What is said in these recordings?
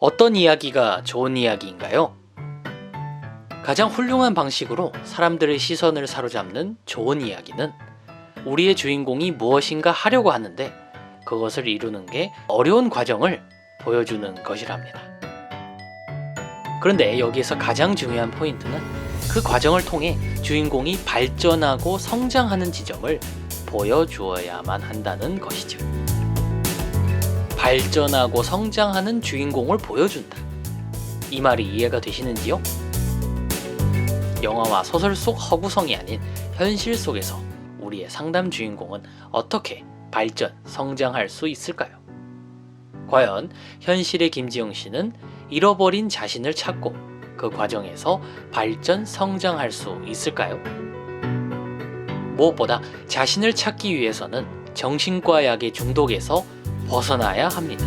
어떤 이야기가 좋은 이야기인가요? 가장 훌륭한 방식으로 사람들의 시선을 사로잡는 좋은 이야기는 우리의 주인공이 무엇인가 하려고 하는데 그것을 이루는 게 어려운 과정을 보여주는 것이랍니다. 그런데 여기에서 가장 중요한 포인트는 그 과정을 통해 주인공이 발전하고 성장하는 지점을 보여주어야만 한다는 것이죠. 발전하고 성장하는 주인공을 보여준다. 이 말이 이해가 되시는지요? 영화와 소설 속 허구성이 아닌 현실 속에서 우리의 상담 주인공은 어떻게 발전, 성장할 수 있을까요? 과연 현실의 김지영 씨는 잃어버린 자신을 찾고 그 과정에서 발전, 성장할 수 있을까요? 무엇보다 자신을 찾기 위해서는 정신과 약의 중독에서 벗어나야 합니다.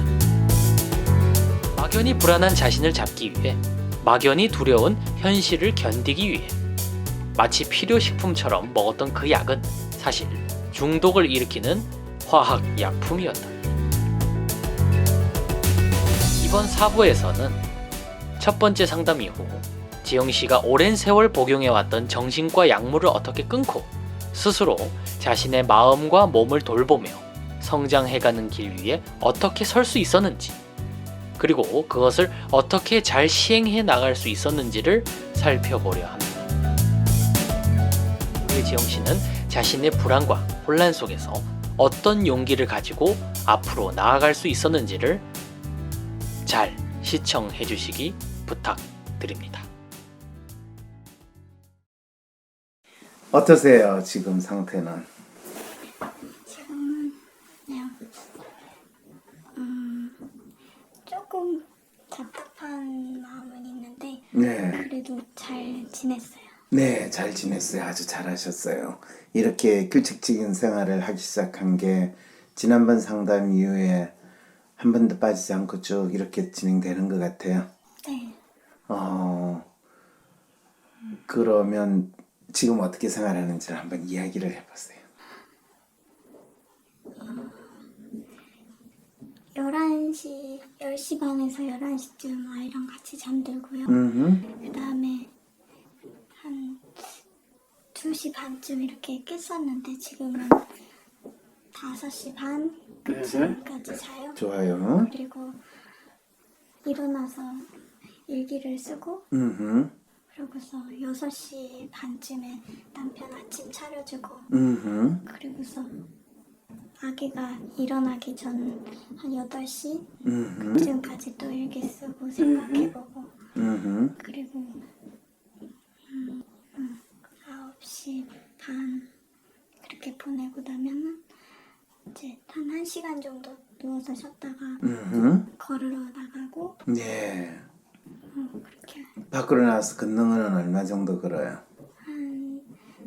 막연히 불안한 자신을 잡기 위해, 막연히 두려운 현실을 견디기 위해 마치 필요식품처럼 먹었던 그 약은 사실 중독을 일으키는 화학약품이었다. 이번 4부에서는 첫 번째 상담 이후 지영씨가 오랜 세월 복용해왔던 정신과 약물을 어떻게 끊고 스스로 자신의 마음과 몸을 돌보며 성장해가는 길 위에 어떻게 설 수 있었는지, 그리고 그것을 어떻게 잘 시행해 나갈 수 있었는지를 살펴보려 합니다. 우리 지영씨는 자신의 불안과 혼란 속에서 어떤 용기를 가지고 앞으로 나아갈 수 있었는지를 잘 시청해 주시기 부탁드립니다. 어떠세요, 지금 상태는? 지금은 그냥 조금 답답한 마음은 있는데 네, 그래도 잘 지냈어요. 네, 잘 지냈어요. 아주 잘하셨어요. 이렇게 규칙적인 생활을 하기 시작한 게 지난번 상담 이후에 한 번도 빠지지 않고 쭉 이렇게 진행되는 것 같아요. 네. 그러면 지금 어떻게 생활하는지를 한번 이야기를 해보세요. 11시, 10시 반에서 11시쯤 아이랑 같이 잠들고요. 그 다음에 한 2시 반쯤 이렇게 깼었는데 지금은 5시 반쯤까지 자요. 좋아요. 그리고 일어나서 일기를 쓰고 그러고서 6시 반쯤에 남편 아침 차려주고 그리고서 아기가 일어나기 전 한 8시 그쯤까지 또 일기 쓰고 생각해보고 그리고 9시 반 그렇게 보내고 나면은 이제 한 1시간 정도 누워서 쉬었다가 걸으러 나가고 네. 그렇게 밖으로 나와서 걷는 거는 얼마 정도 걸어요? 한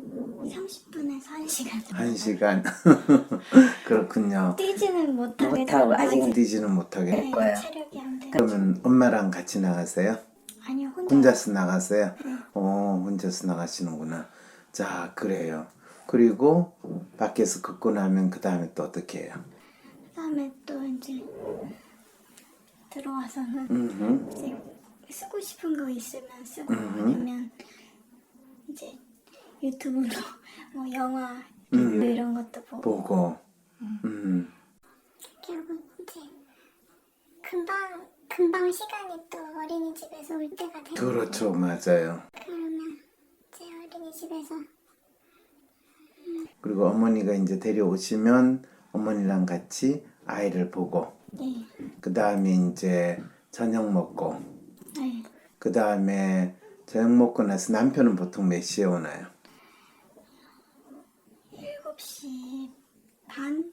30분에서 1시간 정도. 1시간. 그렇군요. 뛰지는 못하게 못하고 아직은 뛰지는 못하게. 네, 거예요. 체력이 안 돼. 그러면 엄마랑 같이 나가세요? 아니요, 혼자. 혼자서 나가세요? 혼자서 나가시는구나. 자, 그래요. 그리고 밖에서 걷고 나면 그 다음에 또 어떻게 해요? 그다음에 또 이제 들어와서는 이제 쓰고 싶은 거 있으면 쓰고 아니면 이제 유튜브로 뭐 영화 리뷰 이런 것도 보고. 보고. 결국 이제 금방 시간이 또 어린이집에서 올 때가 되고 그렇죠, 맞아요. 그러면 이제 어린이집에서 그리고 어머니가 이제 데려오시면 어머니랑 같이 아이를 보고, 네, 그 다음에 이제 저녁 먹고, 네. 그 다음에 저녁 먹고 나서 남편은 보통 몇 시에 오나요? 7시 반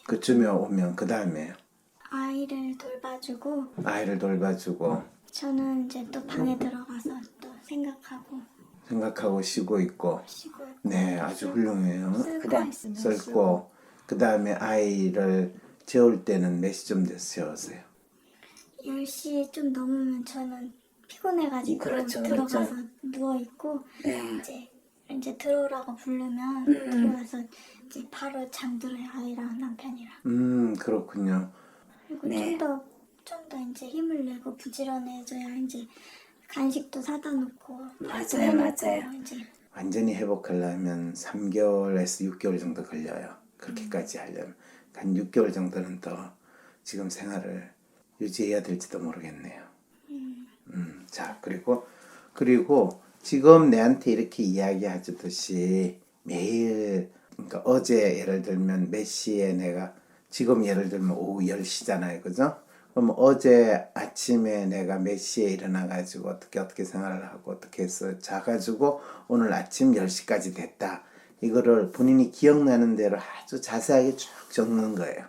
그쯤에 오면 그 다음에 아이를 돌봐주고 아이를 돌봐주고 저는 이제 또 방에 들어가서 또 생각하고 쉬고 있고. 쉬고 네, 아주 훌륭해요. 쓰고 있으면 쓸고, 그 다음에 아이를 재울 때는 몇 시쯤 돼서 재우세요? 10시 좀 넘으면 저는 피곤해가지고 그렇죠, 들어가서 그렇죠. 누워있고 네. 이제 들어오라고 부르면 들어와서 이제 바로 잠들어요, 아이랑 남편이랑. 그렇군요. 그리고 네. 좀 더 좀 더 이제 힘을 내고 부지런해져야 이제 간식도 사다 놓고 밥도 해놓고 이제 완전히 회복하려면 3개월에서 6개월 정도 걸려요. 그렇게까지 하려면 한 6개월 정도는 더 지금 생활을 유지해야 될지도 모르겠네요. 자, 그리고 지금 내한테 이렇게 이야기하듯이 매일, 그러니까 어제 예를 들면 몇 시에 내가, 지금 예를 들면 오후 10시잖아요. 그죠? 그럼 어제 아침에 내가 몇 시에 일어나가지고 어떻게 생활을 하고 어떻게 해서 자가지고 오늘 아침 10시까지 됐다. 이거를 본인이 기억나는 대로 아주 자세하게 쭉 적는 거예요.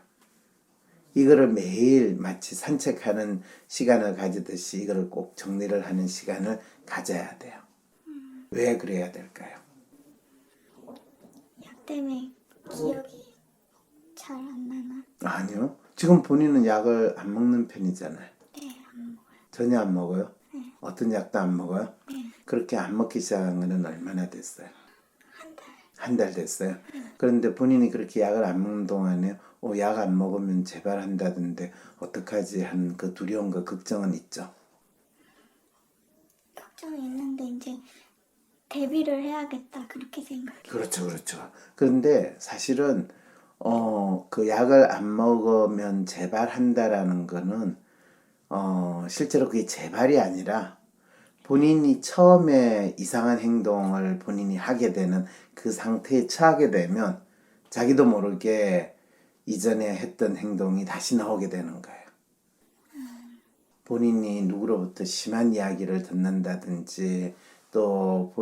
이거를 매일 마치 산책하는 시간을 가지듯이 이거를 꼭 정리를 하는 시간을 가져야 돼요. 왜 그래야 될까요? 약 때문에 기억이 잘 안 나나? 아니요. 지금 본인은 약을 안 먹는 편이잖아요. 네, 안 먹어요. 전혀 안 먹어요? 네. 어떤 약도 안 먹어요? 네. 그렇게 안 먹기 시작한 거는 얼마나 됐어요? 한 달. 한 달 됐어요. 그런데 본인이 그렇게 약을 안 먹는 동안에 약 안 먹으면 재발한다던데 어떡하지 하는 그 두려움과 걱정은 있죠. 걱정이 있는데 이제 대비를 해야겠다 그렇게 생각해요. 그렇죠. 그런데 사실은 그 약을 안 먹으면 재발한다라는 거는 실제로 그게 재발이 아니라 본인이 처음에 이상한 행동을 본인이 하게 되는 그 상태에 처하게 되면 자기도 모르게 이전에 했던 행동이 다시 나오게 되는 거예요. 본인이 누구로부터 심한 이야기를 듣는다든지 또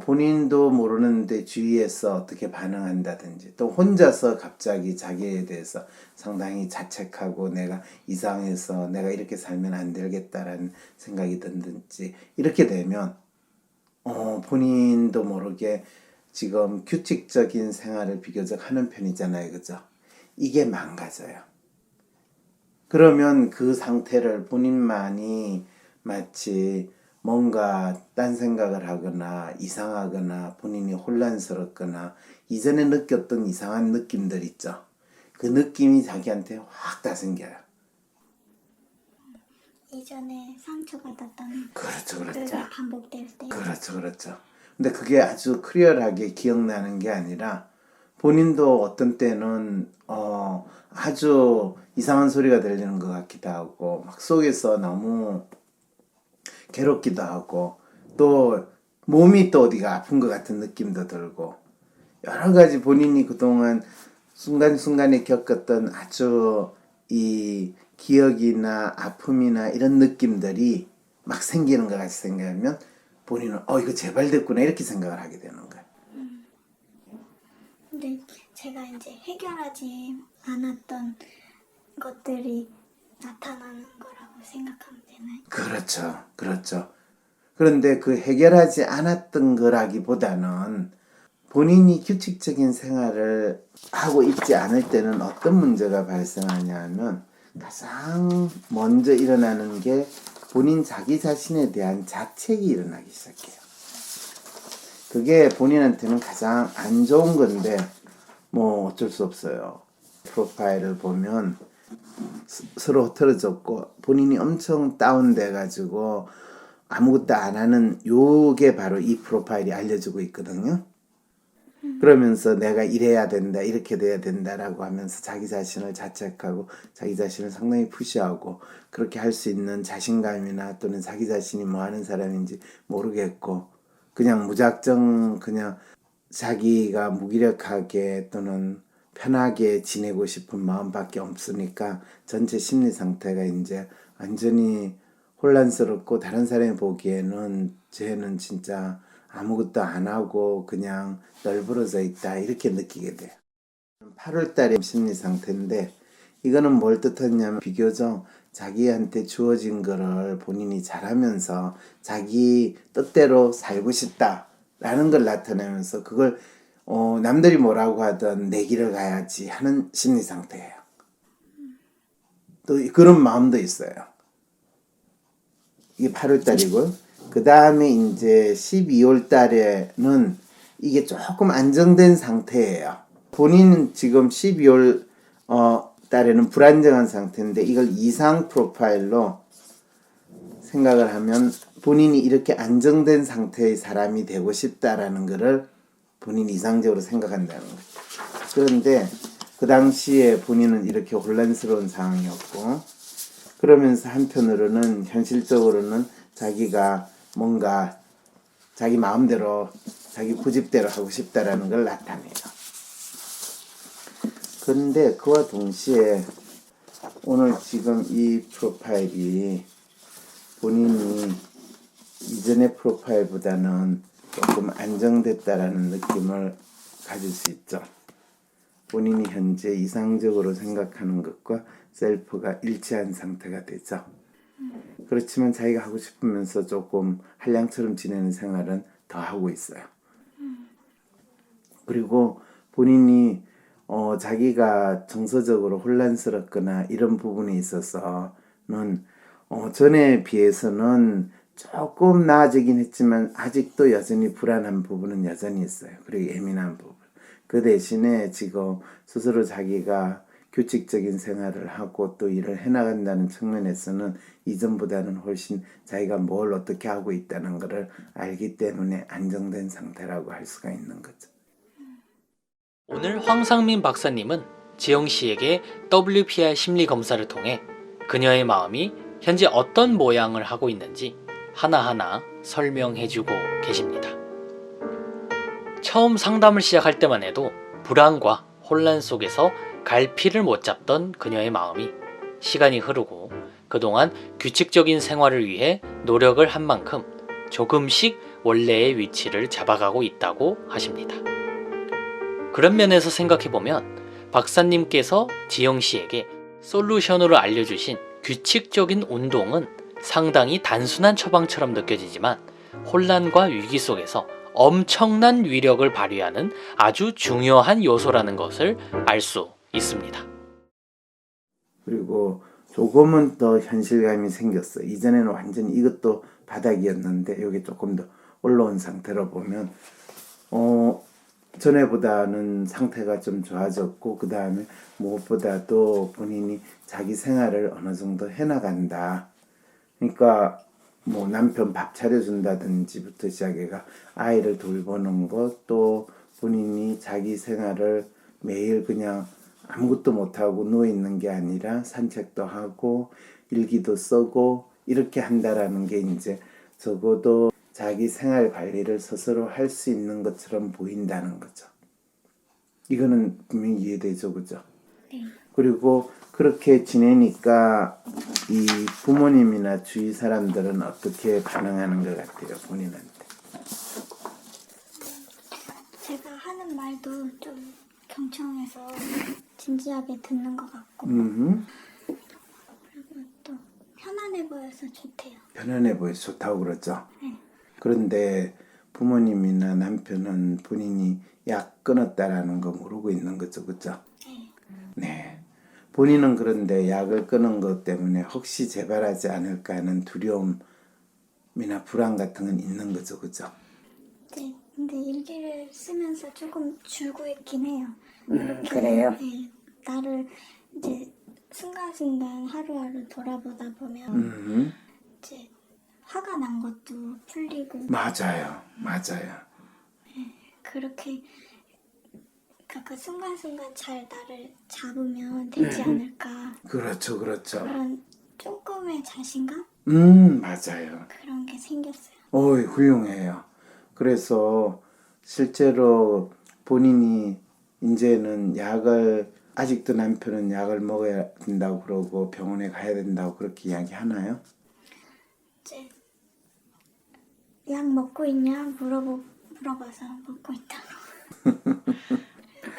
본인도 모르는데 주위에서 어떻게 반응한다든지 또 혼자서 갑자기 자기에 대해서 상당히 자책하고 내가 이상해서 내가 이렇게 살면 안 되겠다라는 생각이 든든지 이렇게 되면 본인도 모르게 지금 규칙적인 생활을 비교적 하는 편이잖아요. 그죠? 이게 망가져요. 그러면 그 상태를 본인만이 마치 뭔가 딴 생각을 하거나 이상하거나 본인이 혼란스럽거나 이전에 느꼈던 이상한 느낌들 있죠. 그 느낌이 자기한테 확 다 생겨요. 이전에 상처받았던 그렇죠. 것들이 반복될 때 그렇죠. 근데 그게 아주 클리어하게 기억나는 게 아니라 본인도 어떤 때는 아주 이상한 소리가 들리는 것 같기도 하고 막 속에서 너무 괴롭기도 하고 또 몸이 또 어디가 아픈 것 같은 느낌도 들고 여러 가지 본인이 그동안 순간순간에 겪었던 아주 이 기억이나 아픔이나 이런 느낌들이 막 생기는 것 같이 생각하면 본인은 이거 재발됐구나 이렇게 생각을 하게 되는 거예요. 근데 제가 이제 해결하지 않았던 것들이 나타나는 거라고 생각하면 되나요? 그렇죠. 그런데 그 해결하지 않았던 거라기보다는 본인이 규칙적인 생활을 하고 있지 않을 때는 어떤 문제가 발생하냐면 가장 먼저 일어나는 게 본인 자기 자신에 대한 자책이 일어나기 시작해요. 그게 본인한테는 가장 안 좋은 건데 뭐 어쩔 수 없어요. 프로파일을 보면 서로 흐트러졌고 본인이 엄청 다운돼 가지고 아무것도 안 하는 요게 바로 이 프로파일이 알려주고 있거든요. 그러면서 내가 이래야 된다 이렇게 돼야 된다라고 하면서 자기 자신을 자책하고 자기 자신을 상당히 푸시하고 그렇게 할 수 있는 자신감이나 또는 자기 자신이 뭐 하는 사람인지 모르겠고 그냥 무작정 그냥 자기가 무기력하게 또는 편하게 지내고 싶은 마음밖에 없으니까 전체 심리 상태가 이제 완전히 혼란스럽고 다른 사람이 보기에는 쟤는 진짜 아무것도 안 하고 그냥 널브러져 있다 이렇게 느끼게 돼요. 8월달의 심리 상태인데 이거는 뭘 뜻하냐면 비교적 자기한테 주어진 거를 본인이 잘하면서 자기 뜻대로 살고 싶다라는 걸 나타내면서 그걸 남들이 뭐라고 하든 내 길을 가야지 하는 심리 상태예요. 또 그런 마음도 있어요. 이게 8월달이고 그 다음에 이제 12월달에는 이게 조금 안정된 상태예요. 본인은 지금 12월 딸에는 불안정한 상태인데 이걸 이상 프로파일로 생각을 하면 본인이 이렇게 안정된 상태의 사람이 되고 싶다라는 것을 본인이 이상적으로 생각한다는 거죠. 그런데 그 당시에 본인은 이렇게 혼란스러운 상황이었고, 그러면서 한편으로는 현실적으로는 자기가 뭔가 자기 마음대로 자기 고집대로 하고 싶다라는 걸 나타내요. 그런데 그와 동시에 오늘 지금 이 프로파일이 본인이 이전의 프로파일보다는 조금 안정됐다라는 느낌을 가질 수 있죠. 본인이 현재 이상적으로 생각하는 것과 셀프가 일치한 상태가 되죠. 그렇지만 자기가 하고 싶으면서 조금 한량처럼 지내는 생활은 더 하고 있어요. 그리고 본인이 자기가 정서적으로 혼란스럽거나 이런 부분에 있어서는 전에 비해서는 조금 나아지긴 했지만 아직도 여전히 불안한 부분은 여전히 있어요. 그리고 예민한 부분. 그 대신에 지금 스스로 자기가 규칙적인 생활을 하고 또 일을 해나간다는 측면에서는 이전보다는 훨씬 자기가 뭘 어떻게 하고 있다는 것을 알기 때문에 안정된 상태라고 할 수가 있는 거죠. 오늘 황상민 박사님은 지영 씨에게 WPR 심리 검사를 통해 그녀의 마음이 현재 어떤 모양을 하고 있는지 하나하나 설명해주고 계십니다. 처음 상담을 시작할 때만 해도 불안과 혼란 속에서 갈피를 못 잡던 그녀의 마음이 시간이 흐르고 그동안 규칙적인 생활을 위해 노력을 한 만큼 조금씩 원래의 위치를 잡아가고 있다고 하십니다. 그런 면에서 생각해보면 박사님께서 지영 씨에게 솔루션으로 알려주신 규칙적인 운동은 상당히 단순한 처방처럼 느껴지지만 혼란과 위기 속에서 엄청난 위력을 발휘하는 아주 중요한 요소라는 것을 알 수 있습니다. 그리고 조금은 더 현실감이 생겼어요. 이전에는 완전히 이것도 바닥이었는데 여기 조금 더 올라온 상태로 보면 전에보다는 상태가 좀 좋아졌고 그 다음에 무엇보다도 본인이 자기 생활을 어느 정도 해나간다. 그러니까 뭐 남편 밥 차려준다든지부터 시작해가 아이를 돌보는 것, 또 본인이 자기 생활을 매일 그냥 아무것도 못하고 누워있는 게 아니라 산책도 하고 일기도 쓰고 이렇게 한다라는 게 이제 적어도 자기 생활 관리를 스스로 할 수 있는 것처럼 보인다는 거죠. 이거는 분명히 이해되죠, 그죠? 네. 그리고 그렇게 지내니까 이 부모님이나 주위 사람들은 어떻게 반응하는 것 같아요, 본인한테? 제가 하는 말도 좀 경청해서 진지하게 듣는 것 같고 그리고 또 편안해 보여서 좋대요. 편안해 보여서 좋다고 그러죠. 네. 그런데 부모님이나 남편은 본인이 약 끊었다라는 거 모르고 있는 거죠, 그죠? 네. 네. 본인은 그런데 약을 끊은 것 때문에 혹시 재발하지 않을까 하는 두려움이나 불안 같은 건 있는 거죠, 그죠? 네. 근데 일기를 쓰면서 조금 줄고 있긴 해요. 그래요? 네. 나를 이제 순간순간 하루하루 돌아보다 보면 이제 화가 난 것도 풀리고 맞아요. 그렇게 그 순간순간 잘 나를 잡으면 되지 않을까 그렇죠. 그런 조금의 자신감? 맞아요. 그런 게 생겼어요. 어이, 훌륭해요. 그래서 실제로 본인이 이제는 약을, 아직도 남편은 약을 먹어야 된다고 그러고 병원에 가야 된다고 그렇게 이야기하나요? 이제 약 먹고 있냐 물어봐서 먹고 있다고.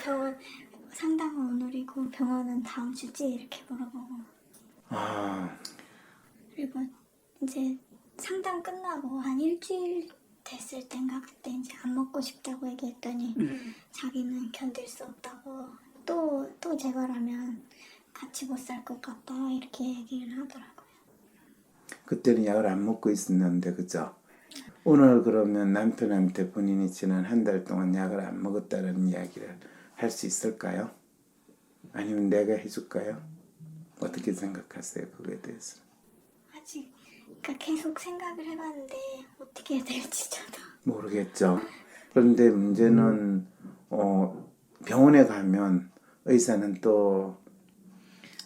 병원 상담은 오늘이고 병원은 다음 주지 이렇게 물어보고. 그리고 이제 상담 끝나고 한 일주일 됐을 땐가 그때 이제 안 먹고 싶다고 얘기했더니 자기는 견딜 수 없다고 또 재발하면 같이 못 살 것 같다 이렇게 얘기를 하더라고요. 그때는 약을 안 먹고 있었는데, 그죠? 오늘 그러면 남편한테 본인이 지난 한 달 동안 약을 안 먹었다는 이야기를 할 수 있을까요? 아니면 내가 해줄까요? 어떻게 생각하세요? 그거에 대해서? 아직 그러니까 계속 생각을 해봤는데 어떻게 해야 될지 저도 모르겠죠. 그런데 문제는 병원에 가면 의사는 또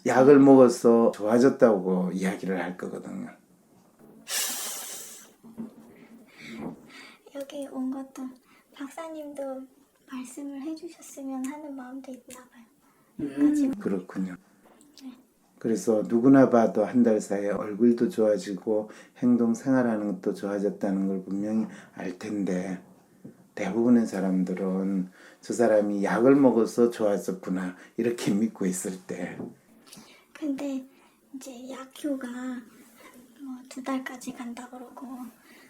약을 먹어서 좋아졌다고 이야기를 할 거거든요. 여기 온 것도 박사님도 말씀을 해주셨으면 하는 마음도 있나 봐요. 그렇군요. 그래서 누구나 봐도 한 달 사이에 얼굴도 좋아지고 행동 생활하는 것도 좋아졌다는 걸 분명히 알 텐데 대부분의 사람들은 저 사람이 약을 먹어서 좋아졌구나 이렇게 믿고 있을 때 근데 이제 약효가 뭐 2달까지 간다 그러고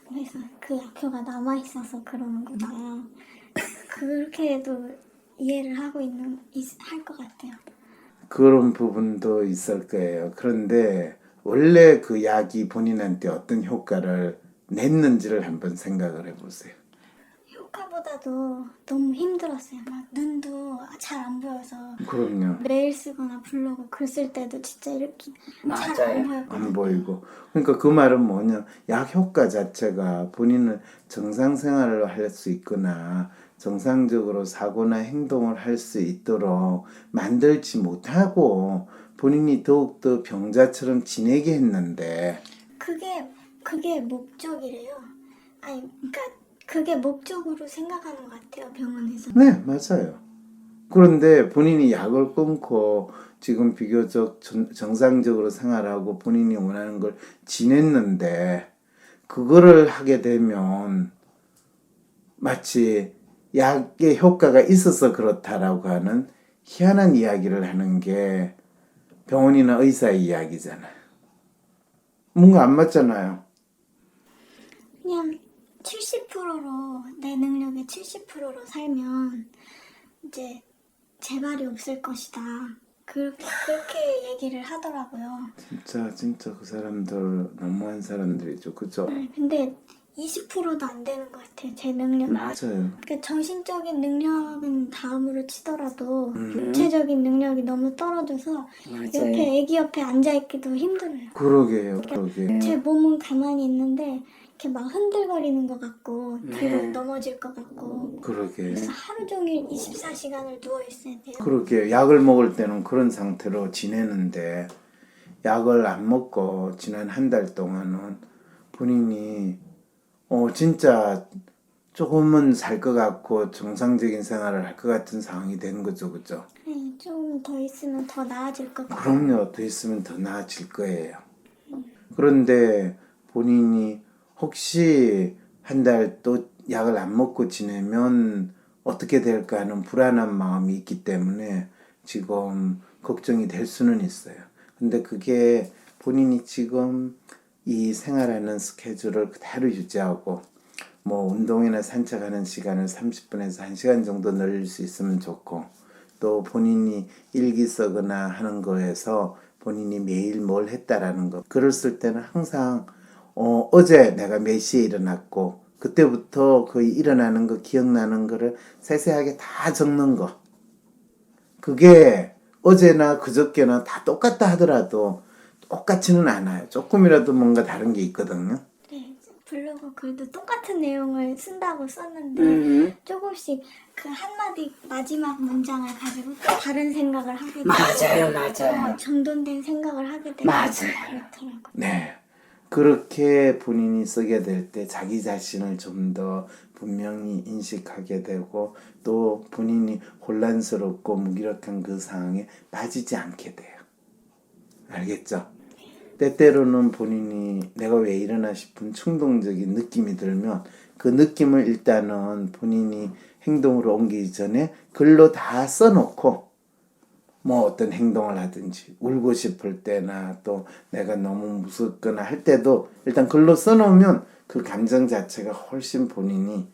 그래서 그 약효가 남아 있어서 그러는구나. 그렇게도 이해를 하고 할 것 같아요. 그런 부분도 있을 거예요. 그런데 원래 그 약이 본인한테 어떤 효과를 냈는지를 한번 생각을 해보세요. 효과보다도 너무 힘들었어요. 막 눈도 잘 안 보여서 그럼요. 메일 쓰거나 블로그 글 쓸 때도 진짜 이렇게 잘 안 보였거든요. 안 보이고. 그러니까 그 말은 뭐냐. 약 효과 자체가 본인은 정상 생활을 할 수 있거나 정상적으로 사고나 행동을 할 수 있도록 만들지 못하고 본인이 더욱더 병자처럼 지내게 했는데 그게 목적이래요. 아니, 그러니까 그게 목적으로 생각하는 것 같아요, 병원에서. 네, 맞아요. 그런데 본인이 약을 끊고 지금 비교적 정상적으로 생활하고 본인이 원하는 걸 지냈는데 그거를 하게 되면 마치 약의 효과가 있어서 그렇다라고 하는 희한한 이야기를 하는 게 병원이나 의사의 이야기잖아요. 뭔가 안 맞잖아요. 그냥 70%로 내 능력의 70%로 살면 이제 재발이 없을 것이다. 그렇게 얘기를 하더라고요. 진짜 그 사람들 너무한 사람들이죠. 그죠? 근데 20%도 안 되는 것 같아요. 제 능력. 맞아요. 그러니까 정신적인 능력은 다음으로 치더라도 육체적인 능력이 너무 떨어져서 옆에 애기 옆에 앉아있기도 힘들어요. 그러게요. 제 몸은 가만히 있는데 이렇게 막 흔들거리는 것 같고 뒤로 넘어질 것 같고 그러게. 그래서 하루 종일 24시간을 누워있어야 돼요. 그렇게 약을 먹을 때는 그런 상태로 지내는데 약을 안 먹고 지난 한 달 동안은 본인이 진짜 조금은 살 것 같고 정상적인 생활을 할 것 같은 상황이 된 거죠. 그죠? 네, 좀 더 있으면 더 나아질 것 같아요. 그럼요. 더 있으면 더 나아질 거예요. 그런데 본인이 혹시 한 달 또 약을 안 먹고 지내면 어떻게 될까 하는 불안한 마음이 있기 때문에 지금 걱정이 될 수는 있어요. 근데 그게 본인이 지금 이 생활하는 스케줄을 그대로 유지하고 뭐 운동이나 산책하는 시간을 30분에서 1시간 정도 늘릴 수 있으면 좋고 또 본인이 일기 쓰거나 하는 거에서 본인이 매일 뭘 했다라는 거 그랬을 때는 항상 어제 내가 몇 시에 일어났고 그때부터 거의 일어나는 거 기억나는 거를 세세하게 다 적는 거 그게 어제나 그저께나 다 똑같다 하더라도 똑같지는 않아요. 조금이라도 뭔가 다른 게 있거든요. 네, 블로그 글도 똑같은 내용을 쓴다고 썼는데 조금씩 그 한마디 마지막 문장을 가지고 또 다른 생각을 하게 되고 맞아요. 정돈된 생각을 하게 되고 맞아요. 그렇더라고요. 네. 그렇게 본인이 쓰게 될 때 자기 자신을 좀 더 분명히 인식하게 되고 또 본인이 혼란스럽고 무기력한 그 상황에 빠지지 않게 돼요. 알겠죠? 때때로는 본인이 내가 왜 이러나 싶은 충동적인 느낌이 들면 그 느낌을 일단은 본인이 행동으로 옮기기 전에 글로 다 써놓고 뭐 어떤 행동을 하든지 울고 싶을 때나 또 내가 너무 무섭거나 할 때도 일단 글로 써놓으면 그 감정 자체가 훨씬 본인이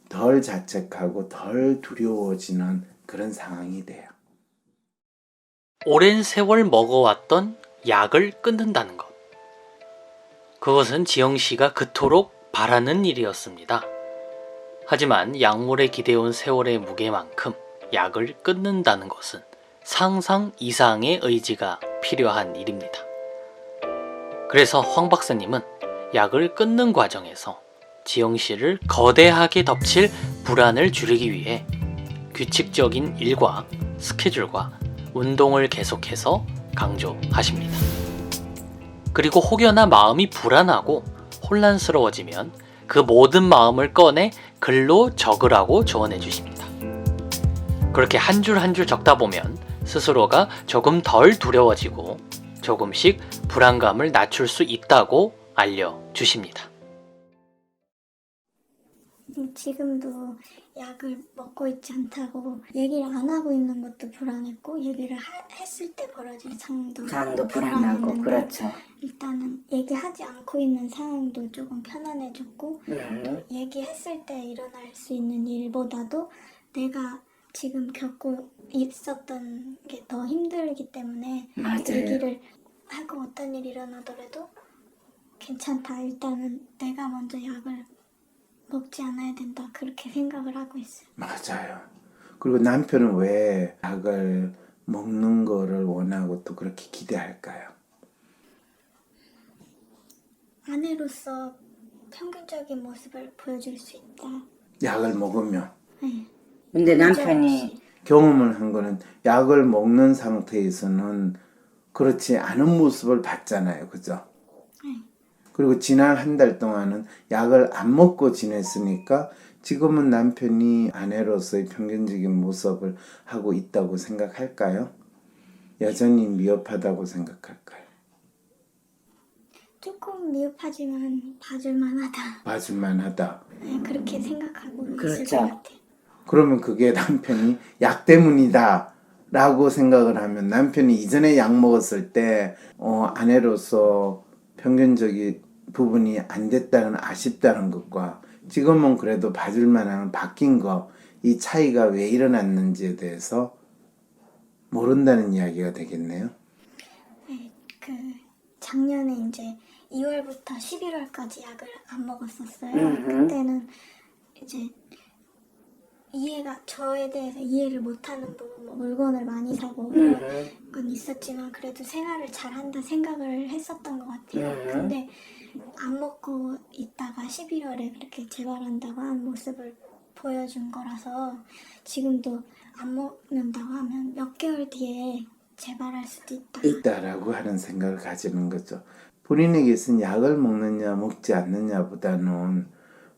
덜 자책하고 덜 두려워지는 그런 상황이 돼요. 오랜 세월 먹어왔던 약을 끊는다는 것. 그것은 지영 씨가 그토록 바라는 일이었습니다. 하지만 약물에 기대온 세월의 무게만큼 약을 끊는다는 것은 상상 이상의 의지가 필요한 일입니다. 그래서 황 박사님은 약을 끊는 과정에서 지영 씨를 거대하게 덮칠 불안을 줄이기 위해 규칙적인 일과 스케줄과 운동을 계속해서 강조하십니다. 그리고 혹여나 마음이 불안하고 혼란스러워지면 그 모든 마음을 꺼내 글로 적으라고 조언해 주십니다. 그렇게 한 줄 한 줄 적다 보면 스스로가 조금 덜 두려워지고 조금씩 불안감을 낮출 수 있다고 알려주십니다. 지금도 약을 먹고 있지 않다고 얘기를 안 하고 있는 것도 불안했고 얘기를 했을 때 벌어질 상황도 불안하고 불안했는데 그렇죠. 일단은 얘기하지 않고 있는 상황도 조금 편안해졌고 얘기했을 때 일어날 수 있는 일보다도 내가 지금 겪고 있었던 게 더 힘들기 때문에 맞아요. 얘기를 하고 어떤 일이 일어나더라도 괜찮다. 일단은 내가 먼저 약을 먹지 않아야 된다. 그렇게 생각을 하고 있어요. 맞아요. 그리고 남편은 왜 약을 먹는 거를 원하고 또 그렇게 기대할까요? 아내로서 평균적인 모습을 보여줄 수 있다. 약을 먹으면. 네. 근데 남편이 경험을 한 거는 약을 먹는 상태에서는 그렇지 않은 모습을 봤잖아요. 그죠? 네. 그리고 지난 한 달 동안은 약을 안 먹고 지냈으니까 지금은 남편이 아내로서의 평균적인 모습을 하고 있다고 생각할까요? 여전히 미흡하다고 생각할까요? 조금 미흡하지만 봐줄만하다. 봐줄만하다. 네, 그렇게 생각하고 있을 그렇죠. 것 같아요. 그러면 그게 남편이 약 때문이다 라고 생각을 하면 남편이 이전에 약 먹었을 때 아내로서 평균적인 부분이 안 됐다는 아쉽다는 것과 지금은 그래도 봐줄 만한 바뀐 거, 이 차이가 왜 일어났는지에 대해서 모른다는 이야기가 되겠네요. 네, 작년에 이제 2월부터 11월까지 약을 안 먹었었어요. 그때는 이제 저에 대해서 이해를 못하는 부분, 뭐 물건을 많이 사고 이런 건 있었지만 그래도 생활을 잘한다 생각을 했었던 것 같아요. 근데 안 먹고 있다가 11월에 그렇게 재발한다고 한 모습을 보여준 거라서 지금도 안 먹는다고 하면 몇 개월 뒤에 재발할 수도 있다라고 하는 생각을 가지는 거죠. 본인에게서는 약을 먹느냐 먹지 않느냐보다는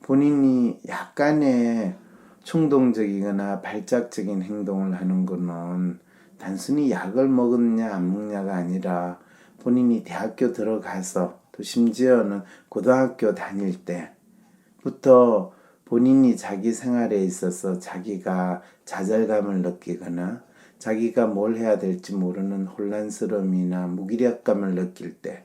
본인이 약간의 충동적이거나 발작적인 행동을 하는 거는 단순히 약을 먹느냐 안 먹느냐가 아니라 본인이 대학교 들어가서 또 심지어는 고등학교 다닐 때부터 본인이 자기 생활에 있어서 자기가 좌절감을 느끼거나 자기가 뭘 해야 될지 모르는 혼란스러움이나 무기력감을 느낄 때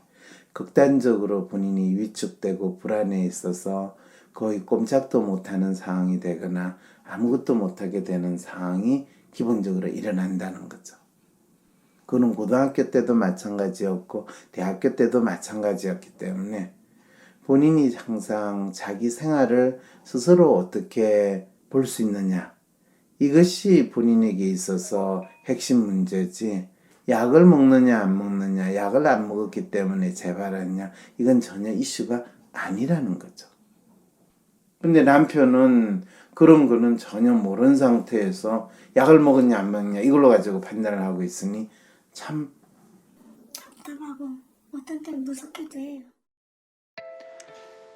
극단적으로 본인이 위축되고 불안해 있어서 거의 꼼짝도 못하는 상황이 되거나 아무것도 못하게 되는 상황이 기본적으로 일어난다는 거죠. 그는 고등학교 때도 마찬가지였고 대학교 때도 마찬가지였기 때문에 본인이 항상 자기 생활을 스스로 어떻게 볼 수 있느냐, 이것이 본인에게 있어서 핵심 문제지, 약을 먹느냐 안 먹느냐, 약을 안 먹었기 때문에 재발했냐, 이건 전혀 이슈가 아니라는 거죠. 근데 남편은 그런 거는 전혀 모르는 상태에서 약을 먹었냐 안 먹었냐 이걸로 가지고 판단을 하고 있으니 참 답답하고 어떤 때는 무섭기도 해요.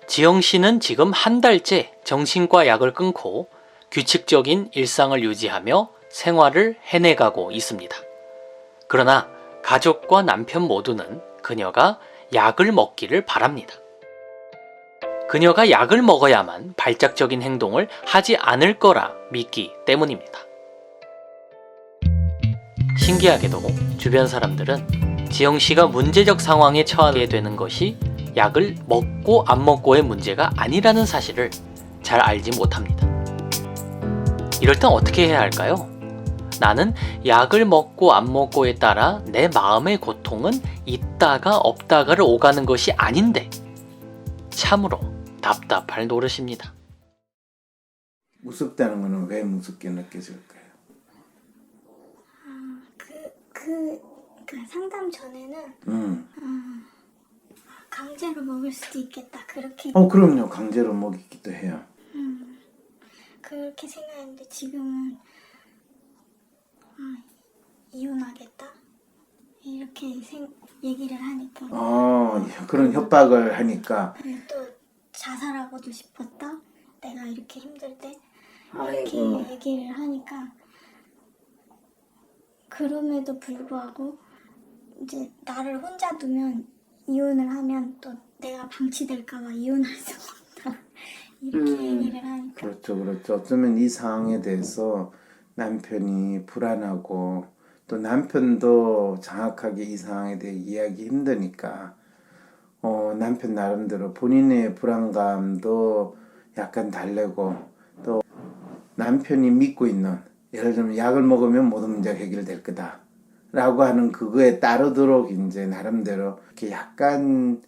지영 씨는 지금 한 달째 정신과 약을 끊고 규칙적인 일상을 유지하며 생활을 해내가고 있습니다. 그러나 가족과 남편 모두는 그녀가 약을 먹기를 바랍니다. 그녀가 약을 먹어야만 발작적인 행동을 하지 않을 거라 믿기 때문입니다. 신기하게도 주변 사람들은 지영 씨가 문제적 상황에 처하게 되는 것이 약을 먹고 안 먹고의 문제가 아니라는 사실을 잘 알지 못합니다. 이럴 땐 어떻게 해야 할까요? 나는 약을 먹고 안 먹고에 따라 내 마음의 고통은 있다가 없다가를 오가는 것이 아닌데 참으로 답답할 노릇입니다. 무섭다는 거는 왜 무섭게 느껴질까요? 그 상담 전에는 강제로 먹을 수도 있겠다 그렇게 그럼요. 강제로 먹이기도 해요. 그렇게 생각했는데 지금은 이혼하겠다 이렇게 얘기를 하니까 그런 협박을 하니까 또 자살하고도 싶었다 내가 이렇게 힘들 때 이렇게 아이고. 얘기를 하니까 그럼에도 불구하고 이제 나를 혼자 두면 이혼을 하면 또 내가 방치될까봐 이혼할 수가 없다 이렇게 얘기를 하니까 그렇죠. 어쩌면 이 상황에 대해서 남편이 불안하고 또 남편도 정확하게 이 상황에 대해 이야기 힘드니까 남편 나름대로 본인의 불안감도 약간 달래고 또 남편이 믿고 있는 예를 들면 약을 먹으면 모든 문제가 해결될 거다 라고 하는 그거에 따르도록 이제 나름대로 이렇게 약간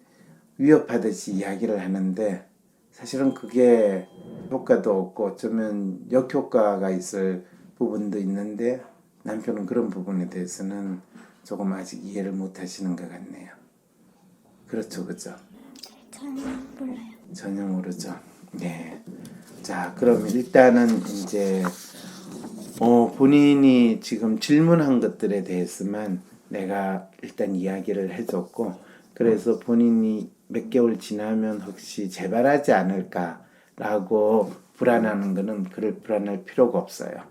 위협하듯이 이야기를 하는데 사실은 그게 효과도 없고 어쩌면 역효과가 있을 부분도 있는데 남편은 그런 부분에 대해서는 조금 아직 이해를 못 하시는 것 같네요. 그렇죠. 전혀 몰라요. 전혀 모르죠. 네. 자, 그럼 일단은 이제 본인이 지금 질문한 것들에 대해서만 내가 일단 이야기를 해줬고 그래서 본인이 몇 개월 지나면 혹시 재발하지 않을까라고 불안하는 거는 그럴 불안할 필요가 없어요.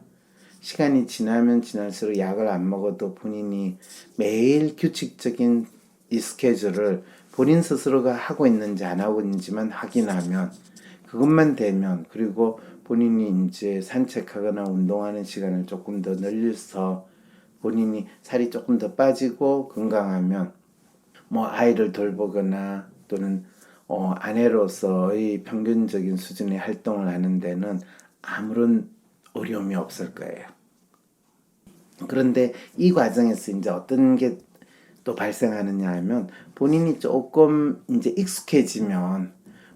시간이 지나면 지날수록 약을 안 먹어도 본인이 매일 규칙적인 이 스케줄을 본인 스스로가 하고 있는지 안 하고 있는지만 확인하면 그것만 되면 그리고 본인이 이제 산책하거나 운동하는 시간을 조금 더 늘려서 본인이 살이 조금 더 빠지고 건강하면 뭐 아이를 돌보거나 또는 아내로서의 평균적인 수준의 활동을 하는 데는 아무런 어려움이 없을 거예요. 그런데 이 과정에서 이제 어떤 게 또 발생하느냐 하면 본인이 조금 이제 익숙해지면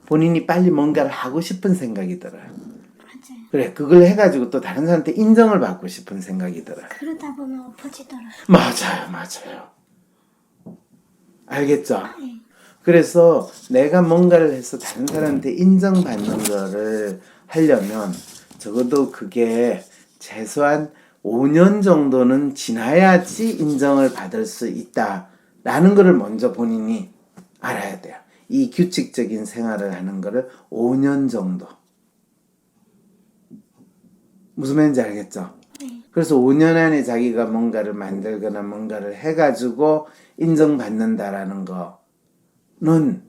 본인이 빨리 뭔가를 하고 싶은 생각이 들어요. 맞아요. 그래, 그걸 해가지고 또 다른 사람한테 인정을 받고 싶은 생각이 들어요. 그러다 보면 엎어지더라고요. 맞아요. 알겠죠? 네. 그래서 내가 뭔가를 해서 다른 사람한테 인정받는 거를 하려면 적어도 그게 최소한 5년 정도는 지나야지 인정을 받을 수 있다라는 거를 먼저 본인이 알아야 돼요. 이 규칙적인 생활을 하는 거를 5년 정도. 무슨 말인지 알겠죠? 네. 그래서 5년 안에 자기가 뭔가를 만들거나 뭔가를 해가지고 인정받는다라는 거는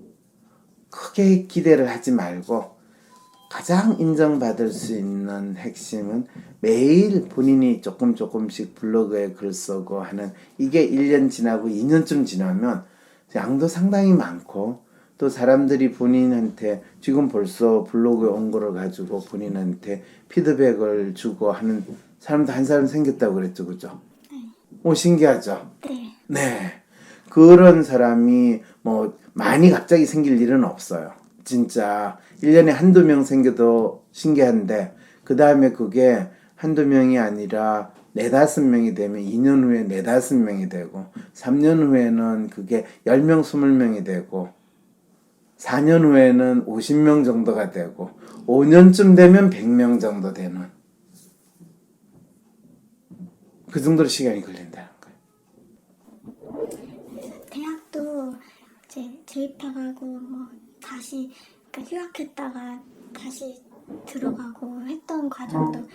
크게 기대를 하지 말고 가장 인정받을 수 있는 핵심은 매일 본인이 조금씩 블로그에 글 쓰고 하는 이게 1년 지나고 2년쯤 지나면 양도 상당히 많고 또 사람들이 본인한테 지금 벌써 블로그에 온 거를 가지고 본인한테 피드백을 주고 하는 사람도 한 사람 생겼다고 그랬죠. 그죠? 신기하죠? 네. 네. 그런 사람이 뭐 많이 갑자기 생길 일은 없어요. 진짜 1년에 한두 명 생겨도 신기한데 그 다음에 그게 한두 명이 아니라 4-5명이 되면 2년 후에 4-5명이 되고 3년 후에는 그게 10명, 20명이 되고 4년 후에는 50명 정도가 되고 5년쯤 되면 100명 정도 되는 그 정도로 시간이 걸린다는 거예요. 대학도 이제 재입학하고 뭐 다시 그러니까 휴학했다가 다시 들어가고 했던 과정도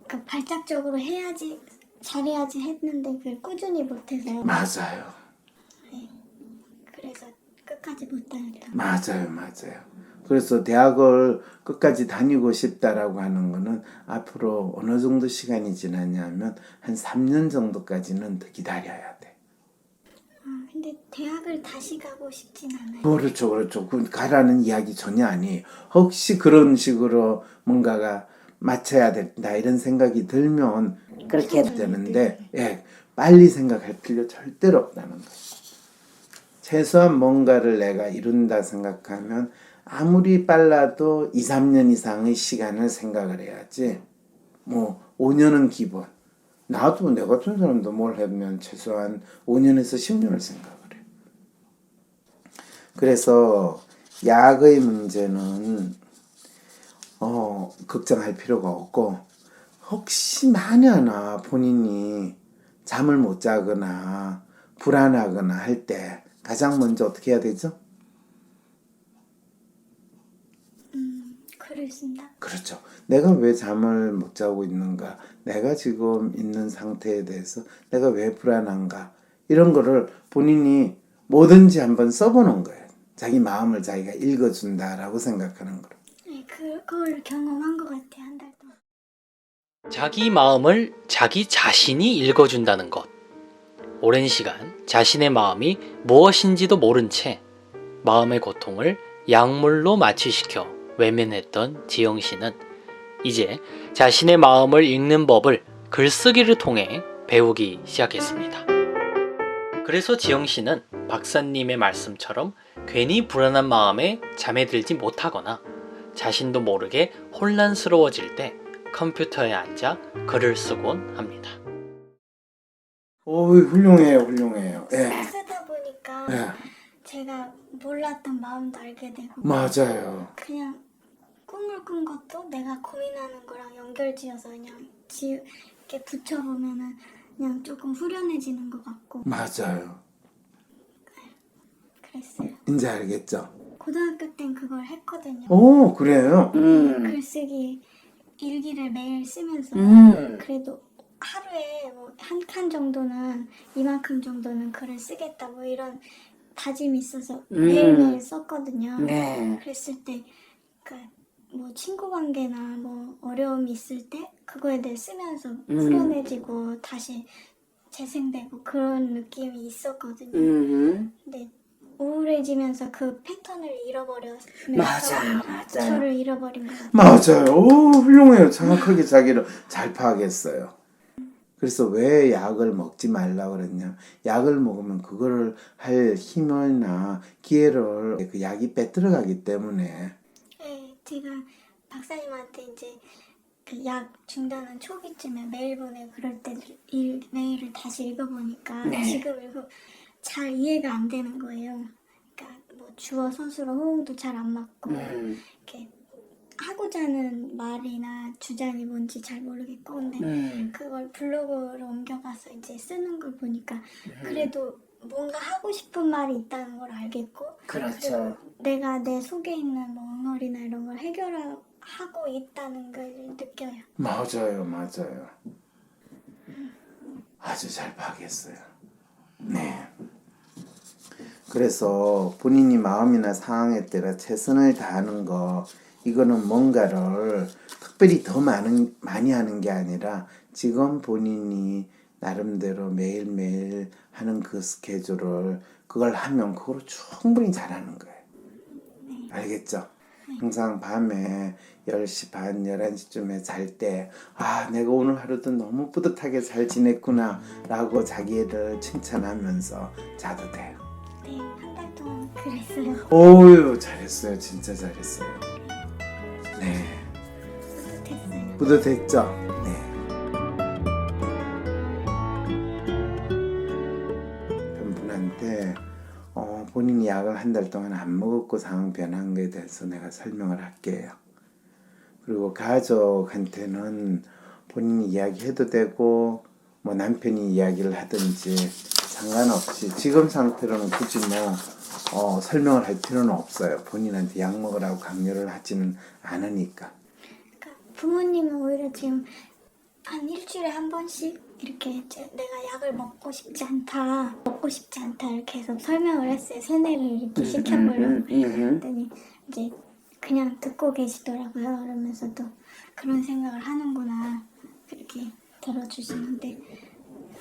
그러니까 발작적으로 해야지 잘해야지 했는데 그걸 꾸준히 못해서 맞아요. 네. 그래서 끝까지 못 다녔다. 맞아요. 그래서 대학을 끝까지 다니고 싶다라고 하는 거는 앞으로 어느 정도 시간이 지나냐면 한 3년 정도까지는 더 기다려야 돼. 근데 대학을 다시 가고 싶진 않아요. 그렇죠. 그 가라는 이야기 전혀 아니에요. 혹시 그런 식으로 뭔가가 맞춰야 된다 이런 생각이 들면 그렇게 되는데 빨리 생각할 필요 절대로 없다는 거예요. 최소한 뭔가를 내가 이룬다 생각하면 아무리 빨라도 2-3년 이상의 시간을 생각을 해야지 뭐 5년은 기본 나도 내 같은 사람도 뭘 하면 최소한 5년에서 10년을 생각을 해. 그래서 약의 문제는 걱정할 필요가 없고, 혹시 만약에 본인이 잠을 못 자거나 불안하거나 할 때 가장 먼저 어떻게 해야 되죠? 글을 쓴다. 그렇죠. 내가 왜 잠을 못 자고 있는가? 내가 지금 있는 상태에 대해서 내가 왜 불안한가? 이런 거를 본인이 뭐든지 한번 써보는 거예요. 자기 마음을 자기가 읽어준다라고 생각하는 거로. 네, 그걸 경험한 것 같아요. 한 달 동안. 자기 마음을 자기 자신이 읽어준다는 것. 오랜 시간 자신의 마음이 무엇인지도 모른 채 마음의 고통을 약물로 마취시켜 외면했던 지영 씨는 이제 자신의 마음을 읽는 법을 글쓰기를 통해 배우기 시작했습니다. 그래서 지영 씨는 박사님의 말씀처럼 괜히 불안한 마음에 잠에 들지 못하거나 자신도 모르게 혼란스러워질 때 컴퓨터에 앉아 글을 쓰곤 합니다. 오, 훌륭해요, 훌륭해요. 예. 쓰다 보니까 예. 제가 몰랐던 마음도 알게 되고 맞아요. 그냥 꿈을 꾼 것도 내가 고민하는 거랑 연결지어서 그냥 이렇게 붙여보면은 그냥 조금 후련해지는 것 같고 맞아요. 그랬어요. 이제 알겠죠? 고등학교 땐 그걸 했거든요. 오, 그래요? 글쓰기 일기를 매일 쓰면서 그래도 하루에 뭐 한 칸 정도는 이만큼 정도는 글을 쓰겠다 뭐 이런 다짐이 있어서 매일매일 썼거든요. 네. 그랬을 때 뭐 친구 관계나 뭐 어려움이 있을 때 그거에 대해 쓰면서 후련해지고 다시 재생되고 그런 느낌이 있었거든요. 근데 우울해지면서 그 패턴을 잃어버려서 맞아요. 저를 잃어버린 것 같아요. 맞아요. 오, 훌륭해요. 정확하게 자기를 잘 파악했어요. 그래서 왜 약을 먹지 말라 그랬냐? 약을 먹으면 그거를 할 힘이나 기회를 그 약이 빼들어가기 때문에. 네, 제가 박사님한테 이제 그 약 중단한 초기쯤에 메일 보내고 그럴 때 메일을 다시 읽어보니까 지금 잘 이해가 안 되는 거예요. 그러니까 뭐 주어 서술어 호응도 잘 안 맞고 이렇게 하고자 하는 말이나 주장이 뭔지 잘 모르겠고 근데 그걸 블로그로 옮겨가서 이제 쓰는 걸 보니까 그래도 뭔가 하고 싶은 말이 있다는 걸 알겠고 그렇죠. 내가 내 속에 있는 뭐 엉얼이나 이런 걸 해결하고 있다는 걸 느껴요. 맞아요, 맞아요. 아주 잘 파악했어요. 네. 그래서 본인이 마음이나 상황에 따라 최선을 다하는 거, 이거는 뭔가를 특별히 더 많이 하는 게 아니라 지금 본인이 나름대로 매일매일 하는 그 스케줄을 그걸 하면 그거로 충분히 잘하는 거예요. 알겠죠? 항상 밤에 10시 반, 11시쯤에 잘 때 내가 오늘 하루도 너무 뿌듯하게 잘 지냈구나 라고 자기를 칭찬하면서 자도 돼요. 네, 한 달 동안 그랬어요. 오유, 잘했어요. 진짜 잘했어요. 네. 뿌듯했어요. 뿌듯했죠? 네. 분한테 본인이 약을 한 달 동안 안 먹었고 상황 변한 거에 대해서 내가 설명을 할게요. 그리고 가족한테는 본인이 이야기해도 되고 뭐 남편이 이야기를 하든지 상관없이 지금 상태로는 굳이 설명을 할 필요는 없어요. 본인한테 약 먹으라고 강요를 하지는 않으니까. 그러니까 부모님은 오히려 지금 한 일주일에 한 번씩 이렇게 내가 약을 먹고 싶지 않다 이렇게 해서 설명을 했어요. 세뇌를 이렇게 시켜보려고 했더니 이제 그냥 듣고 계시더라고요. 그러면서도 그런 생각을 하는구나 그렇게 들어주시는데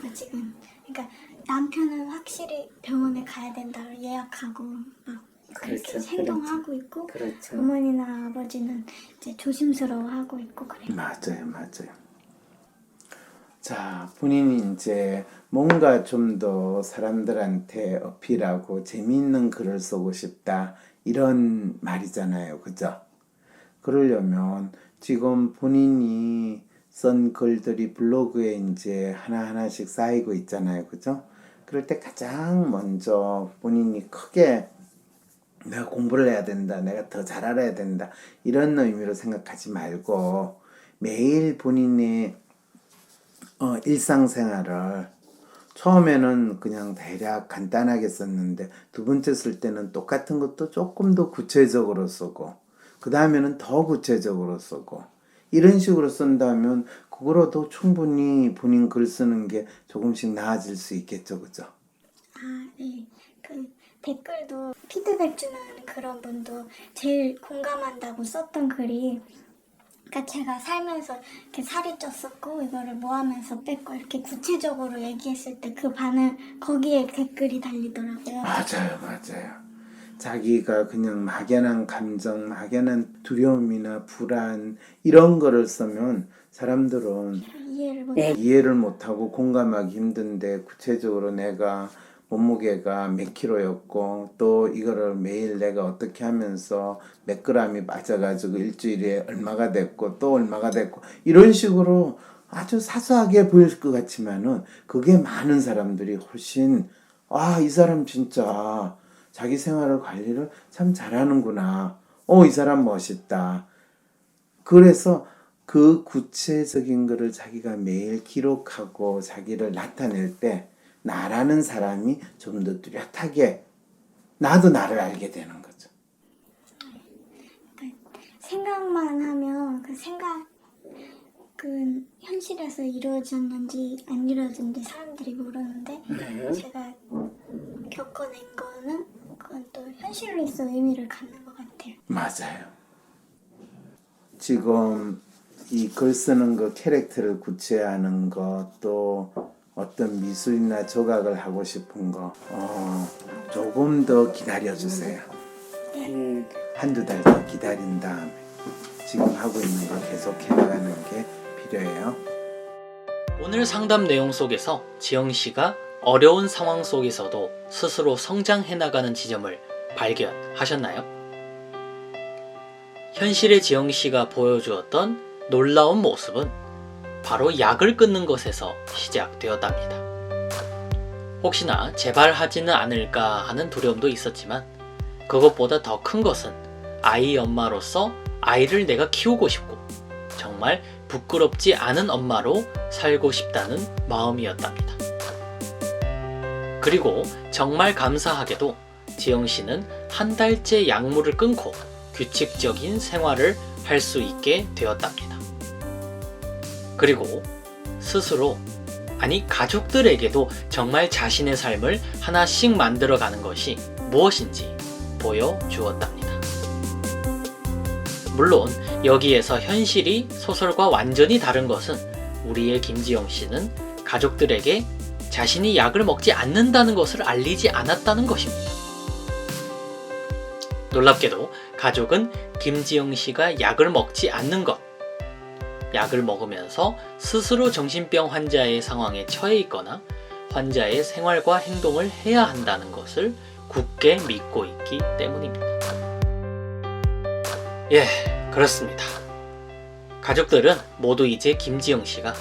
아직은 그러니까 남편은 확실히 병원에 가야 된다고 예약하고 막 그렇게 행동하고 있고 그렇죠. 어머니나 아버지는 이제 조심스러워하고 있고 그래요. 맞아요. 자, 본인이 이제 뭔가 좀 더 사람들한테 어필하고 재미있는 글을 쓰고 싶다 이런 말이잖아요. 그죠? 그러려면 지금 본인이 쓴 글들이 블로그에 이제 하나하나씩 쌓이고 있잖아요. 그죠? 그럴 때 가장 먼저 본인이 크게 내가 공부를 해야 된다, 내가 더 잘 알아야 된다, 이런 의미로 생각하지 말고 매일 본인의 일상생활을 처음에는 그냥 대략 간단하게 썼는데 두 번째 쓸 때는 똑같은 것도 조금 더 구체적으로 쓰고 그 다음에는 더 구체적으로 쓰고 이런 식으로 쓴다면 그거로도 충분히 본인 글 쓰는 게 조금씩 나아질 수 있겠죠. 그죠? 아, 네. 그 댓글도 피드백 주는 그런 분도 제일 공감한다고 썼던 글이, 그러니까 제가 살면서 이렇게 살이 쪘었고 이거를 뭐 하면서 뺐고 이렇게 구체적으로 얘기했을 때 그 반응, 거기에 댓글이 달리더라고요. 맞아요. 자기가 그냥 막연한 감정, 막연한 두려움이나 불안 이런 거를 쓰면 사람들은 이해를 못하고 공감하기 힘든데, 구체적으로 내가 몸무게가 몇 킬로였고 또 이거를 매일 내가 어떻게 하면서 몇 그램이 빠져가지고 일주일에 얼마가 됐고 또 얼마가 됐고 이런 식으로 아주 사소하게 보일 것 같지만은 그게 많은 사람들이 훨씬 이 사람 진짜 자기 생활을 관리를 참 잘하는구나, 이 사람 멋있다. 그래서 그 구체적인 거를 자기가 매일 기록하고 자기를 나타낼 때 나라는 사람이 좀 더 뚜렷하게 나도 나를 알게 되는 거죠. 생각만 하면 그 생각은 현실에서 이루어졌는지 안 이루어졌는지 사람들이 모르는데 제가 겪어낸 거는 그건 또 현실로서 의미를 갖는 것 같아요. 맞아요. 지금 이 글 쓰는 거, 캐릭터를 구체화하는 거, 또 어떤 미술이나 조각을 하고 싶은 거 조금 더 기다려주세요. 한두 달 더 기다린 다음에 지금 하고 있는 거 계속 해나가는 게 필요해요. 오늘 상담 내용 속에서 지영씨가 어려운 상황 속에서도 스스로 성장해 나가는 지점을 발견하셨나요? 현실의 지영씨가 보여주었던 놀라운 모습은 바로 약을 끊는 것에서 시작되었답니다. 혹시나 재발하지는 않을까 하는 두려움도 있었지만 그것보다 더 큰 것은 아이 엄마로서 아이를 내가 키우고 싶고 정말 부끄럽지 않은 엄마로 살고 싶다는 마음이었답니다. 그리고 정말 감사하게도 지영씨는 한 달째 약물을 끊고 규칙적인 생활을 할 수 있게 되었답니다. 그리고 스스로, 아니 가족들에게도 정말 자신의 삶을 하나씩 만들어가는 것이 무엇인지 보여주었답니다. 물론 여기에서 현실이 소설과 완전히 다른 것은 우리의 김지영 씨는 가족들에게 자신이 약을 먹지 않는다는 것을 알리지 않았다는 것입니다. 놀랍게도 가족은 김지영 씨가 약을 먹지 않는 것, 약을 먹으면서 스스로 정신병 환자의 상황에 처해 있거나 환자의 생활과 행동을 해야 한다는 것을 굳게 믿고 있기 때문입니다. 그렇습니다. 가족들은 모두 이제 김지영 씨가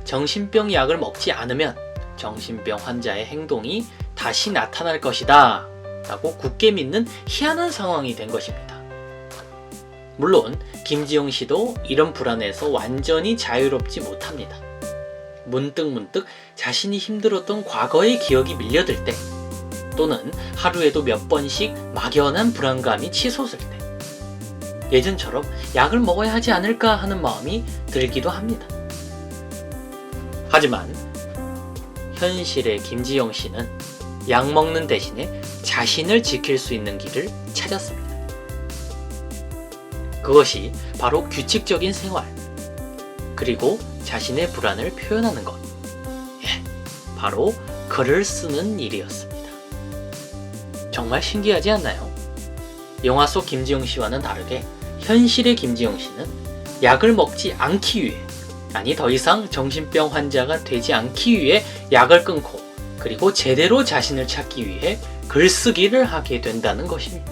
정신병 약을 먹지 않으면 정신병 환자의 행동이 다시 나타날 것이다 라고 굳게 믿는 희한한 상황이 된 것입니다. 물론 김지영 씨도 이런 불안에서 완전히 자유롭지 못합니다. 문득 자신이 힘들었던 과거의 기억이 밀려들 때, 또는 하루에도 몇 번씩 막연한 불안감이 치솟을 때 예전처럼 약을 먹어야 하지 않을까 하는 마음이 들기도 합니다. 하지만 현실의 김지영 씨는 약 먹는 대신에 자신을 지킬 수 있는 길을 찾았습니다. 그것이 바로 규칙적인 생활, 그리고 자신의 불안을 표현하는 것, 바로 글을 쓰는 일이었습니다. 정말 신기하지 않나요? 영화 속 김지영 씨와는 다르게 현실의 김지영 씨는 약을 먹지 않기 위해, 아니 더 이상 정신병 환자가 되지 않기 위해 약을 끊고, 그리고 제대로 자신을 찾기 위해 글쓰기를 하게 된다는 것입니다.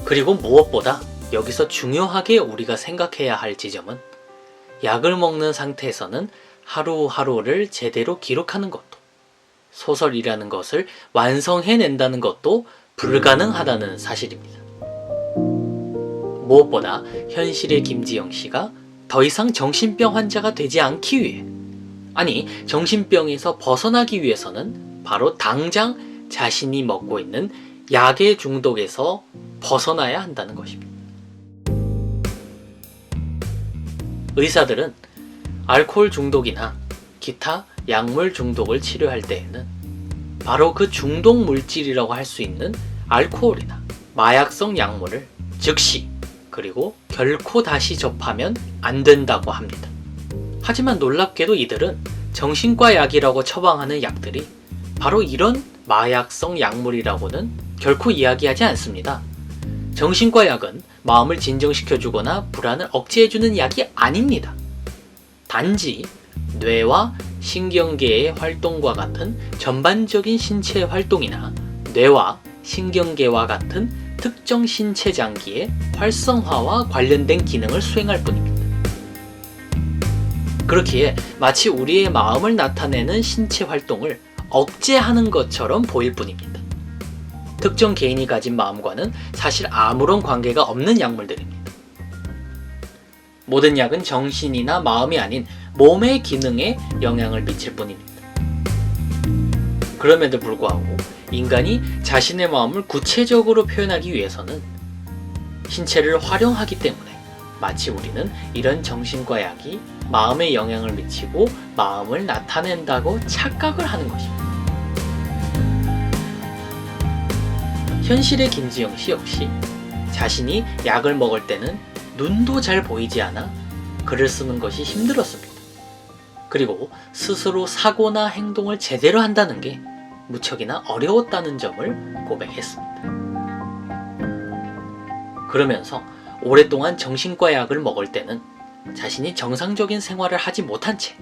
그리고 무엇보다 여기서 중요하게 우리가 생각해야 할 지점은 약을 먹는 상태에서는 하루하루를 제대로 기록하는 것도, 소설이라는 것을 완성해낸다는 것도 불가능하다는 사실입니다. 무엇보다 현실의 김지영 씨가 더 이상 정신병 환자가 되지 않기 위해, 아니 정신병에서 벗어나기 위해서는 바로 당장 자신이 먹고 있는 약의 중독에서 벗어나야 한다는 것입니다. 의사들은 알코올 중독이나 기타 약물 중독을 치료할 때에는 바로 그 중독 물질이라고 할 수 있는 알코올이나 마약성 약물을 즉시 그리고 결코 다시 접하면 안 된다고 합니다. 하지만 놀랍게도 이들은 정신과 약이라고 처방하는 약들이 바로 이런 마약성 약물이라고는 결코 이야기하지 않습니다. 정신과 약은 마음을 진정시켜주거나 불안을 억제해주는 약이 아닙니다. 단지 뇌와 신경계의 활동과 같은 전반적인 신체 활동이나 뇌와 신경계와 같은 특정 신체 장기의 활성화와 관련된 기능을 수행할 뿐입니다. 그렇기에 마치 우리의 마음을 나타내는 신체 활동을 억제하는 것처럼 보일 뿐입니다. 특정 개인이 가진 마음과는 사실 아무런 관계가 없는 약물들입니다. 모든 약은 정신이나 마음이 아닌 몸의 기능에 영향을 미칠 뿐입니다. 그럼에도 불구하고 인간이 자신의 마음을 구체적으로 표현하기 위해서는 신체를 활용하기 때문에 마치 우리는 이런 정신과 약이 마음에 영향을 미치고 마음을 나타낸다고 착각을 하는 것입니다. 현실의 김지영 씨 역시 자신이 약을 먹을 때는 눈도 잘 보이지 않아 글을 쓰는 것이 힘들었습니다. 그리고 스스로 사고나 행동을 제대로 한다는 게 무척이나 어려웠다는 점을 고백했습니다. 그러면서 오랫동안 정신과 약을 먹을 때는 자신이 정상적인 생활을 하지 못한 채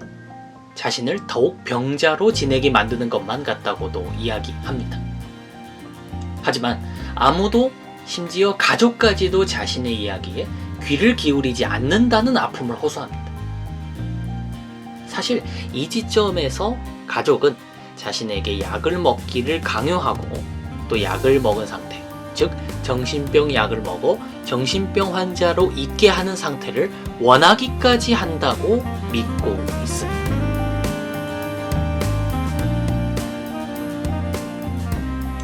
자신을 더욱 병자로 지내게 만드는 것만 같다고도 이야기합니다. 하지만 아무도, 심지어 가족까지도 자신의 이야기에 귀를 기울이지 않는다는 아픔을 호소합니다. 사실 이 지점에서 가족은 자신에게 약을 먹기를 강요하고 또 약을 먹은 상태, 즉 정신병 약을 먹어 정신병 환자로 있게 하는 상태를 원하기까지 한다고 믿고 있습니다.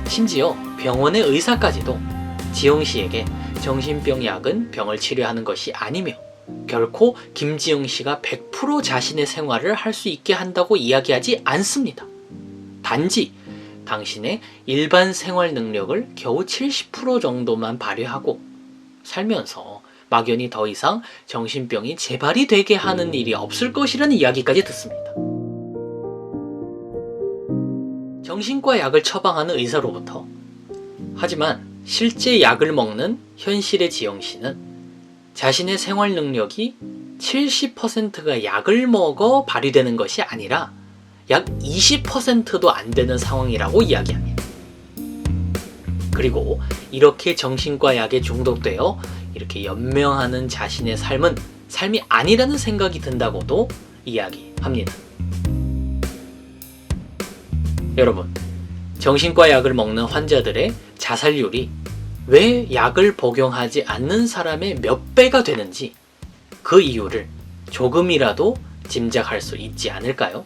심지어 병원의 의사까지도 지영 씨에게 정신병 약은 병을 치료하는 것이 아니며 결코 김지영 씨가 100% 자신의 생활을 할 수 있게 한다고 이야기하지 않습니다. 단지 당신의 일반 생활 능력을 겨우 70% 정도만 발휘하고 살면서 막연히 더 이상 정신병이 재발이 되게 하는 일이 없을 것이라는 이야기까지 듣습니다. 정신과 약을 처방하는 의사로부터, 하지만 실제 약을 먹는 현실의 지영 씨는 자신의 생활 능력이 70%가 약을 먹어 발휘되는 것이 아니라 약 20%도 안 되는 상황이라고 이야기합니다. 그리고 이렇게 정신과 약에 중독되어 이렇게 연명하는 자신의 삶은 삶이 아니라는 생각이 든다고도 이야기합니다. 여러분, 정신과 약을 먹는 환자들의 자살률이 왜 약을 복용하지 않는 사람의 몇 배가 되는지 그 이유를 조금이라도 짐작할 수 있지 않을까요?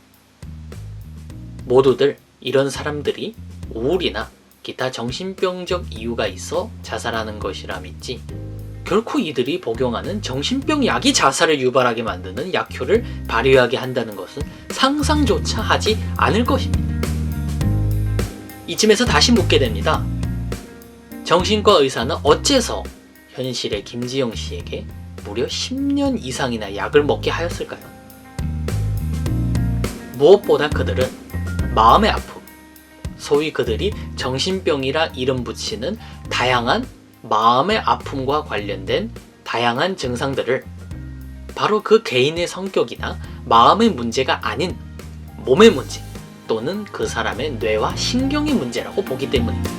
모두들 이런 사람들이 우울이나 기타 정신병적 이유가 있어 자살하는 것이라 믿지, 결코 이들이 복용하는 정신병 약이 자살을 유발하게 만드는 약효를 발휘하게 한다는 것은 상상조차 하지 않을 것입니다. 이쯤에서 다시 묻게 됩니다. 정신과 의사는 어째서 현실의 김지영 씨에게 무려 10년 이상이나 약을 먹게 하였을까요? 무엇보다 그들은 마음의 아픔, 소위 그들이 정신병이라 이름 붙이는 다양한 마음의 아픔과 관련된 다양한 증상들을 바로 그 개인의 성격이나 마음의 문제가 아닌 몸의 문제 또는 그 사람의 뇌와 신경의 문제라고 보기 때문입니다.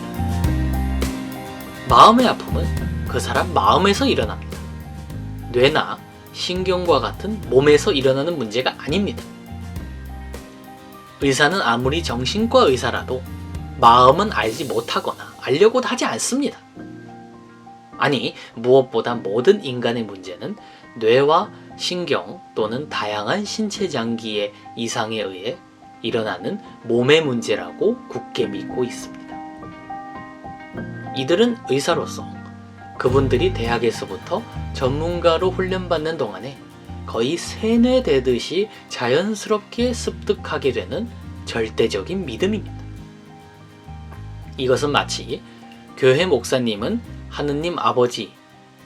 마음의 아픔은 그 사람 마음에서 일어납니다. 뇌나 신경과 같은 몸에서 일어나는 문제가 아닙니다. 의사는 아무리 정신과 의사라도 마음은 알지 못하거나 알려고 하지 않습니다. 아니, 무엇보다 모든 인간의 문제는 뇌와 신경 또는 다양한 신체 장기의 이상에 의해 일어나는 몸의 문제라고 굳게 믿고 있습니다. 이들은 의사로서 그분들이 대학에서부터 전문가로 훈련받는 동안에 거의 세뇌되듯이 자연스럽게 습득하게 되는 절대적인 믿음입니다. 이것은 마치 교회 목사님은 하느님 아버지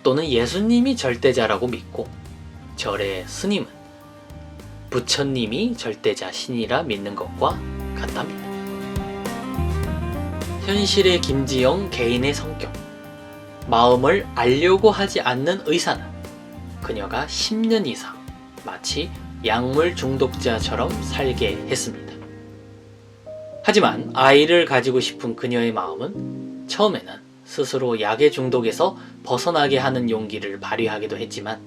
또는 예수님이 절대자라고 믿고 절의 스님은 부처님이 절대자 신이라 믿는 것과 같답니다. 현실의 김지영 개인의 성격, 마음을 알려고 하지 않는 의사는 그녀가 10년 이상 마치 약물 중독자처럼 살게 했습니다. 하지만 아이를 가지고 싶은 그녀의 마음은 처음에는 스스로 약의 중독에서 벗어나게 하는 용기를 발휘하기도 했지만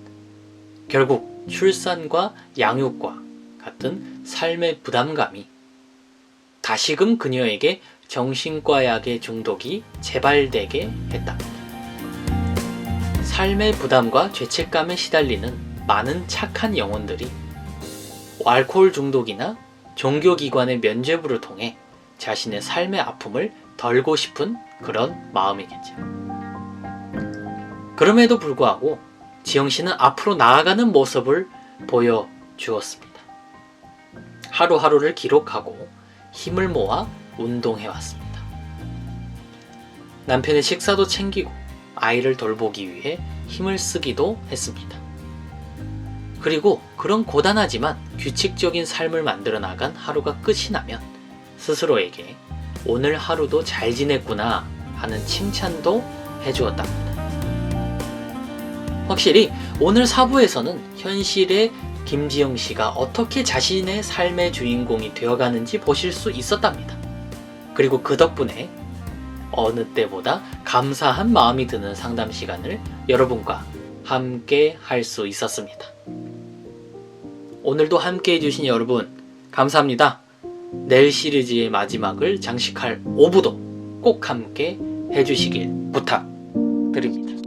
결국 출산과 양육과 같은 삶의 부담감이 다시금 그녀에게 정신과 약의 중독이 재발되게 했답니다. 삶의 부담과 죄책감에 시달리는 많은 착한 영혼들이 알코올 중독이나 종교기관의 면죄부를 통해 자신의 삶의 아픔을 덜고 싶은 그런 마음이겠죠. 그럼에도 불구하고 지영씨는 앞으로 나아가는 모습을 보여주었습니다. 하루하루를 기록하고 힘을 모아 운동해왔습니다. 남편의 식사도 챙기고 아이를 돌보기 위해 힘을 쓰기도 했습니다. 그리고 그런 고단하지만 규칙적인 삶을 만들어 나간 하루가 끝이 나면 스스로에게 오늘 하루도 잘 지냈구나 하는 칭찬도 해주었답니다. 확실히 오늘 4부에서는 현실의 김지영 씨가 어떻게 자신의 삶의 주인공이 되어가는지 보실 수 있었답니다. 그리고 그 덕분에 어느 때보다 감사한 마음이 드는 상담 시간을 여러분과 함께 할 수 있었습니다. 오늘도 함께 해주신 여러분 감사합니다. 내일 시리즈의 마지막을 장식할 5부도 꼭 함께 해주시길 부탁드립니다.